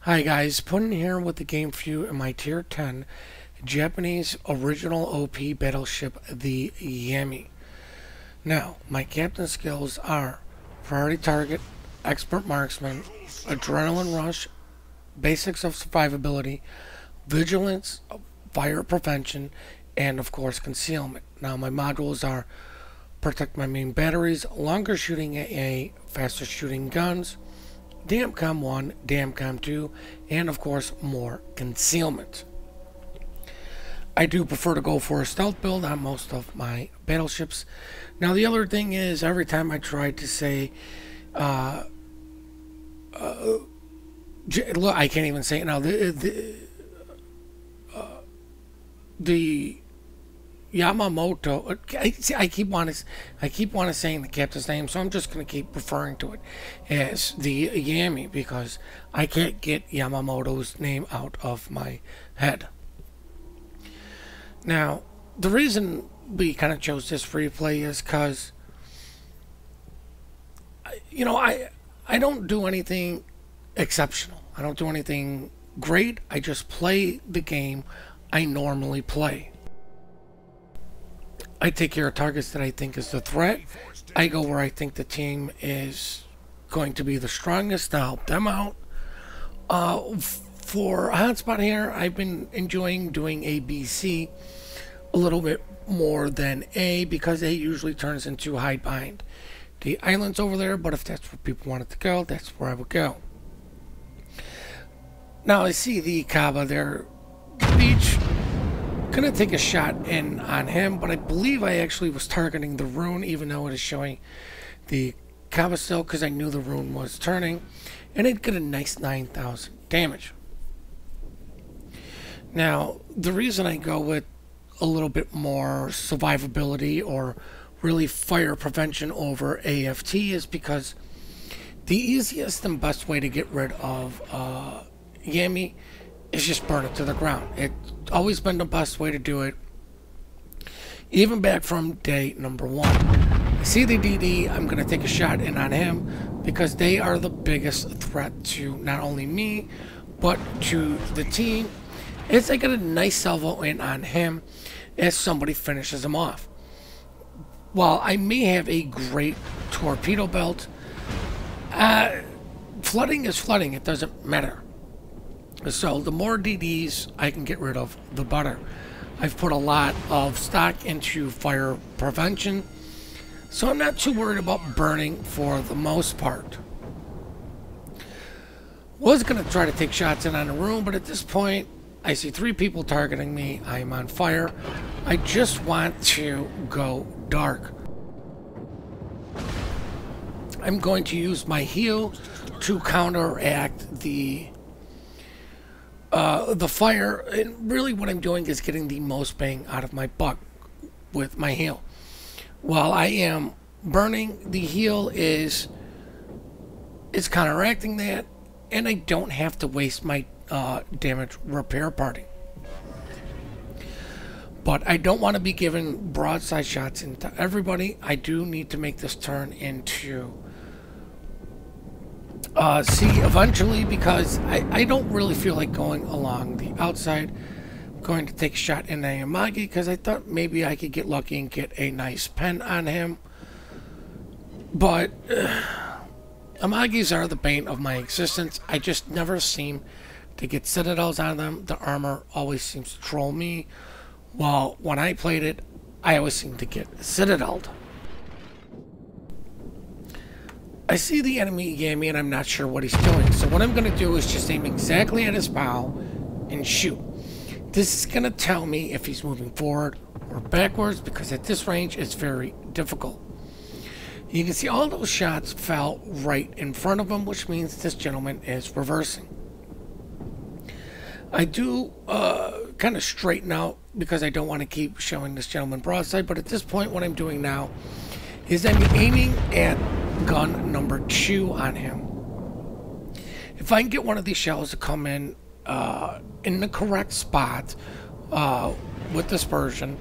Hi guys, Puddin here with the game for you in my tier 10 Japanese original OP battleship, the Yammy. Now, my captain skills are priority target, expert marksman, adrenaline rush, basics of survivability, vigilance, fire prevention, and of course concealment. Now my modules are protect my main batteries, longer shooting AA, faster shooting guns, Damcom 1, Damcom 2, and of course more concealment. I do prefer to go for a stealth build on most of my battleships. Now the other thing is, every time I try to say look, I can't even say it now. The Yamato. I keep wanting saying the captain's name, so I'm just going to keep referring to it as the Yammy because I can't get Yamamoto's name out of my head. Now, the reason we kind of chose this replay is because, I don't do anything exceptional. I don't do anything great. I just play the game I normally play. I take care of targets that I think is the threat. I go where I think the team is going to be the strongest to help them out. For a hotspot here, I've been enjoying doing A, B, C a little bit more than A because A usually turns into hide behind the islands over there, but if that's where people wanted to go, that's where I would go. Now I see the Kaba there, beach. Gonna take a shot in on him, but I believe I actually was targeting the rune, even though it is showing the Kaba still, because I knew the rune was turning, and it'd get a nice 9,000 damage. Now, the reason I go with a little bit more survivability or really fire prevention over AFT is because the easiest and best way to get rid of Yammy is just burn it to the ground. It's always been the best way to do it, even back from day number 1. I see the DD, I'm going to take a shot in on him because they are the biggest threat to not only me, but to the team, as I get a nice salvo in on him as somebody finishes him off. While I may have a great torpedo belt, flooding is flooding, it doesn't matter. So the more DDs I can get rid of, the better. I've put a lot of stock into fire prevention, so I'm not too worried about burning for the most part. Was going to try to take shots in on the room, but at this point, I see 3 people targeting me. I am on fire. I just want to go dark. I'm going to use my heal to counteract the fire, and really what I'm doing is getting the most bang out of my buck with my heal. While I am burning, the heal is counteracting that, and I don't have to waste my damage repair party. But I don't want to be giving broadside shots into everybody. I do need to make this turn into C eventually, because I don't really feel like going along the outside. I'm going to take a shot in Yamagi because I thought maybe I could get lucky and get a nice pen on him. But Yamagis are the bane of my existence. I just never seem to get citadels on them. The armor always seems to troll me. While when I played it, I always seem to get citadeled. I see the enemy Yammy and I'm not sure what he's doing. So what I'm going to do is just aim exactly at his bow and shoot. This is going to tell me if he's moving forward or backwards, because at this range it's very difficult. You can see all those shots fell right in front of him, which means this gentleman is reversing. I do kind of straighten out because I don't want to keep showing this gentleman broadside, but at this point what I'm doing now is I'm aiming at gun number 2 on him. If I can get one of these shells to come in the correct spot with dispersion,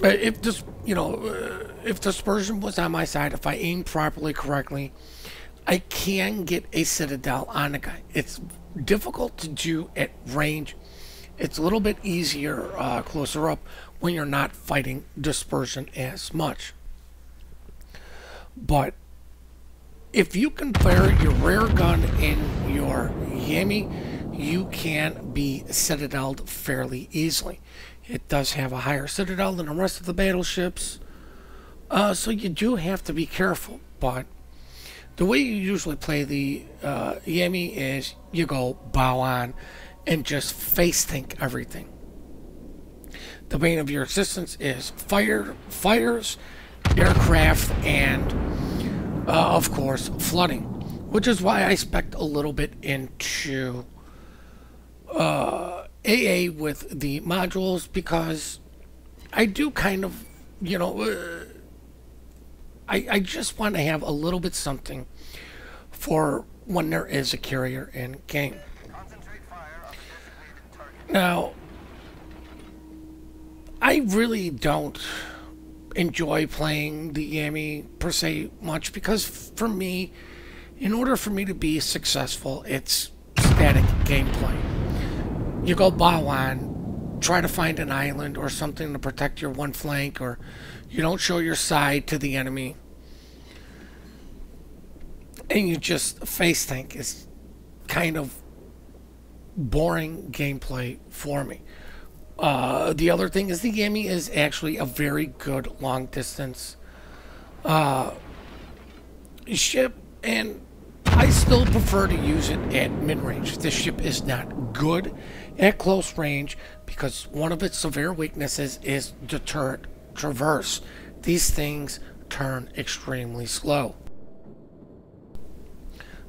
if this, if dispersion was on my side, if I aimed properly, correctly, I can get a citadel on the guy. It's difficult to do at range. It's a little bit easier closer up when you're not fighting dispersion as much. But if you can fire your rear gun in your Yammy, you can be citadeled fairly easily. It does have a higher citadel than the rest of the battleships, so you do have to be careful. But the way you usually play the Yammy is you go bow on and just face tank everything. The bane of your existence is fires, aircraft, and of course flooding, which is why I spec'd a little bit into AA with the modules, because I do kind of, you know, I just want to have a little bit something for when there is a carrier in game. Now, I really don't enjoy playing the Yammy per se much, because for me, in order for me to be successful, it's static gameplay. You go bow on, try to find an island or something to protect your one flank, or you don't show your side to the enemy, and you just face tank. Is kind of boring gameplay for me. The other thing is the Yammy is actually a very good long distance ship, and I still prefer to use it at mid-range. This ship is not good at close range because one of its severe weaknesses is the turret traverse. These things turn extremely slow.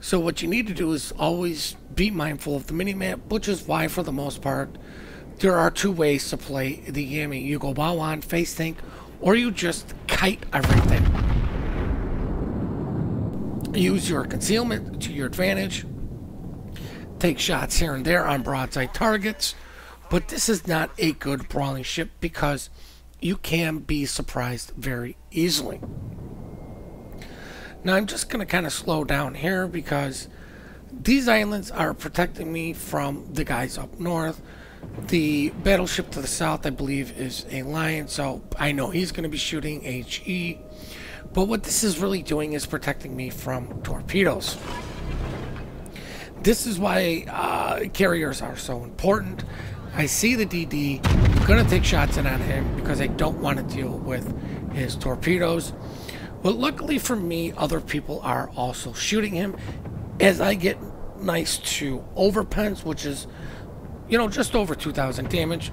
So what you need to do is always be mindful of the minimap, which is why for the most part there are two ways to play the Yammy. You go bow on, face tank, or you just kite everything. Use your concealment to your advantage. Take shots here and there on broadside targets. But this is not a good brawling ship because you can be surprised very easily. Now I'm just going to kind of slow down here because these islands are protecting me from the guys up north. The battleship to the south, I believe, is a Lion, so I know he's going to be shooting HE. But what this is really doing is protecting me from torpedoes. This is why carriers are so important. I see the DD. I'm going to take shots in on him because I don't want to deal with his torpedoes. But luckily for me, other people are also shooting him as I get nice to overpens, which is, you know, just over 2,000 damage,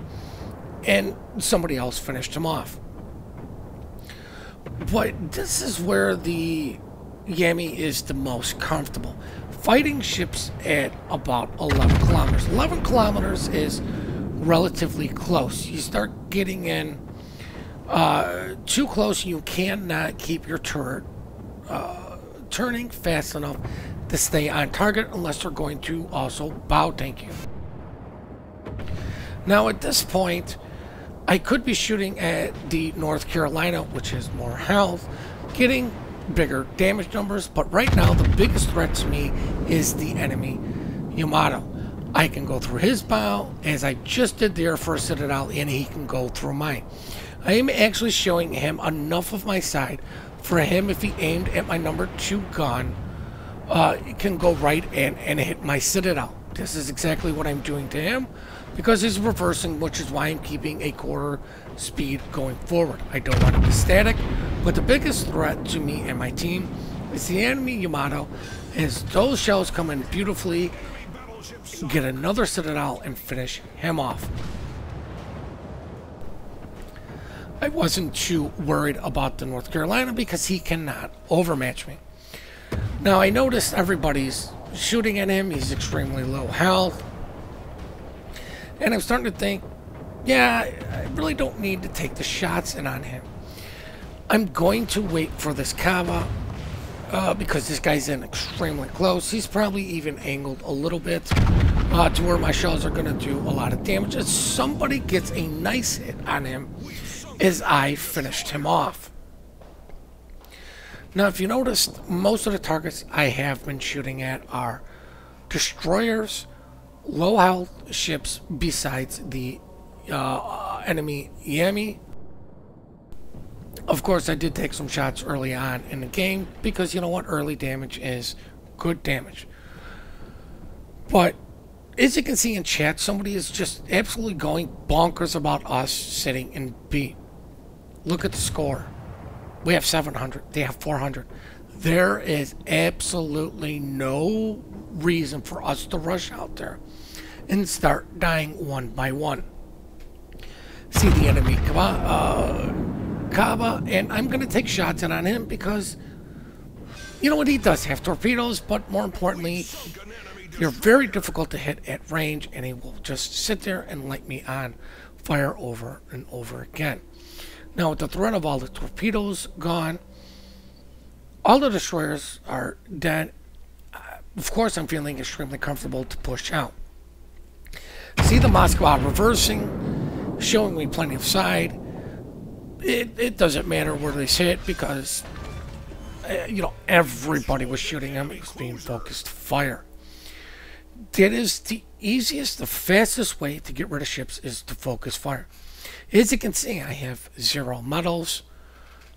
and somebody else finished him off. But this is where the Yammy is the most comfortable. Fighting ships at about 11 kilometers. 11 kilometers is relatively close. You start getting in too close, you cannot keep your turret turning fast enough to stay on target unless they're going to also bow tank you. Now at this point, I could be shooting at the North Carolina, which has more health, getting bigger damage numbers, but right now the biggest threat to me is the enemy Yamato. I can go through his bow, as I just did there for a Citadel, and he can go through mine. I am actually showing him enough of my side for him, if he aimed at my number 2 gun, it can go right in and hit my Citadel. This is exactly what I'm doing to him, because he's reversing, which is why I'm keeping a quarter speed going forward. I don't want to be static, but the biggest threat to me and my team is the enemy Yamato, as those shells come in beautifully, get another Citadel, and finish him off. I wasn't too worried about the North Carolina because he cannot overmatch me. Now I noticed everybody's shooting at him. He's extremely low health. And I'm starting to think, yeah, I really don't need to take the shots in on him. I'm going to wait for this Kava because this guy's in extremely close. He's probably even angled a little bit to where my shells are going to do a lot of damage. As somebody gets a nice hit on him as I finished him off. Now, if you noticed, most of the targets I have been shooting at are destroyers, low health ships besides the enemy Yammy. Of course, I did take some shots early on in the game because you know what? Early damage is good damage. But as you can see in chat, somebody is just absolutely going bonkers about us sitting in B. Look at the score. We have 700. They have 400. There is absolutely no reason for us to rush out there and start dying one by one. See the enemy Kaba, and I'm going to take shots in on him because, you know what, he does have torpedoes, but more importantly, they're very difficult to hit at range, and he will just sit there and light me on fire over and over again. Now, with the threat of all the torpedoes gone, all the destroyers are dead. Of course, I'm feeling extremely comfortable to push out. See the Moscow reversing, showing me plenty of side. It doesn't matter where they hit because, you know, everybody was shooting him. He was being focused fire. That is the easiest, the fastest way to get rid of ships is to focus fire. As you can see, I have 0 medals.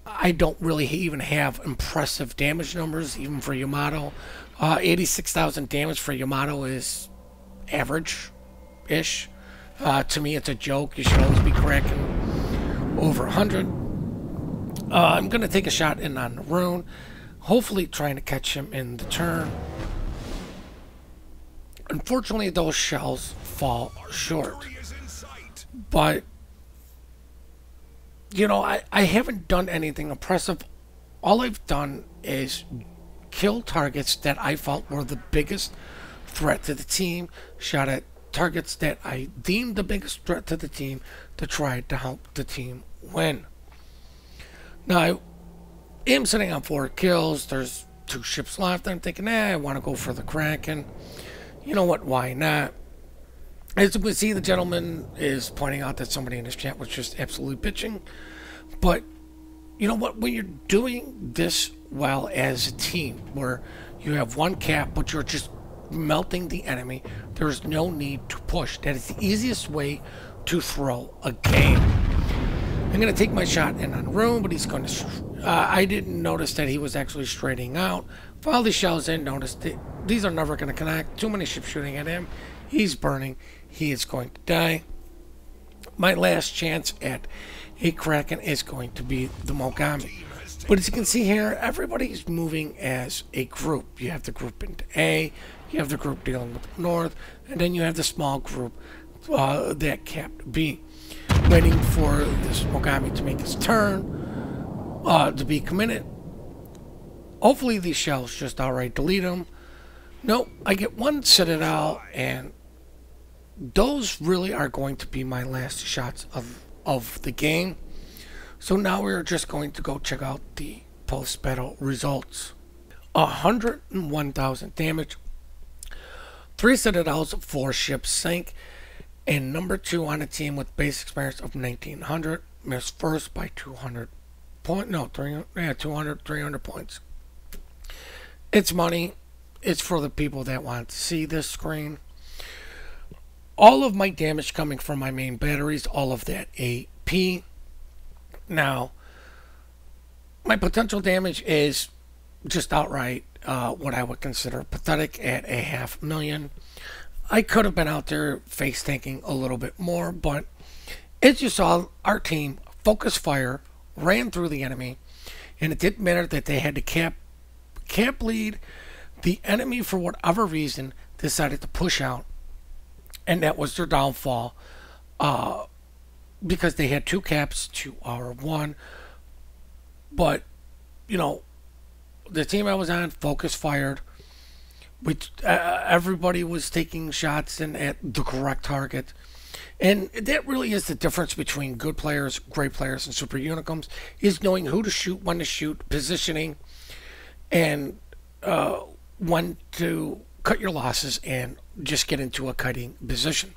I don't really even have impressive damage numbers, even for Yamato. 86,000 damage for Yamato is average-ish. To me, it's a joke. You should always be cracking over 100. I'm going to take a shot in on the rune, hopefully trying to catch him in the turn. Unfortunately, those shells fall short. But, you know, I haven't done anything impressive. All I've done is kill targets that I felt were the biggest threat to the team, shot at targets that I deemed the biggest threat to the team to try to help the team win. Now, I am sitting on 4 kills. There's 2 ships left. I'm thinking, I want to go for the Kraken. You know what? Why not? As you can see, the gentleman is pointing out that somebody in his chat was just absolutely bitching. But, you know what? When you're doing this well as a team, where you have 1 cap, but you're just melting the enemy, there's no need to push. That is the easiest way to throw a game. I'm going to take my shot in on Rune, but he's going to... I didn't notice that he was actually straightening out. File the shells in, notice that these are never going to connect. Too many ships shooting at him. He's burning. He is going to die. My last chance at a Kraken is going to be the Mogami. But as you can see here, everybody's moving as a group. You have the group into A, you have the group dealing with the North, and then you have the small group that capped B. Waiting for this Mogami to make his turn, to be committed. Hopefully these shells just outright delete them. Nope, I get 1 Citadel, and those really are going to be my last shots of the game. So now we're just going to go check out the post-battle results. 101,000 damage, 3 Citadels, 4 ships sank, and number 2 on a team with base experience of 1900, missed first by 200 points. No, 300 points. It's money. It's for the people that want to see this screen. All of my damage coming from my main batteries, all of that AP. Now, my potential damage is just outright what I would consider pathetic at 500,000. I could have been out there face tanking a little bit more, but as you saw, our team focus fire, ran through the enemy, and it didn't matter that they had to cap lead. The enemy, for whatever reason, decided to push out, and that was their downfall, because they had 2 caps to our 1. But, you know, the team I was on focus fired. Which everybody was taking shots and at the correct target. And that really is the difference between good players, great players, and super unicums, is knowing who to shoot, when to shoot, positioning, and when to cut your losses and just get into a kiting position.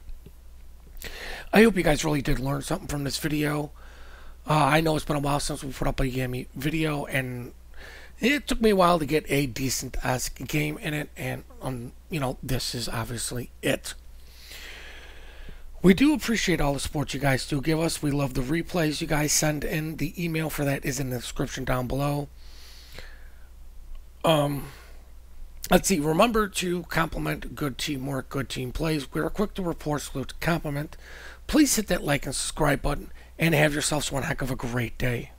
I hope you guys really did learn something from this video. I know it's been a while since we put up a Yammy video, and It took me a while to get a decent game in it, and this is obviously it. We do appreciate all the support you guys do give us. We love the replays you guys send in. The email for that is in the description down below. Let's see. Remember to compliment good teamwork, good team plays. We're quick to report, slow to compliment. Please hit that like and subscribe button, and have yourselves one heck of a great day.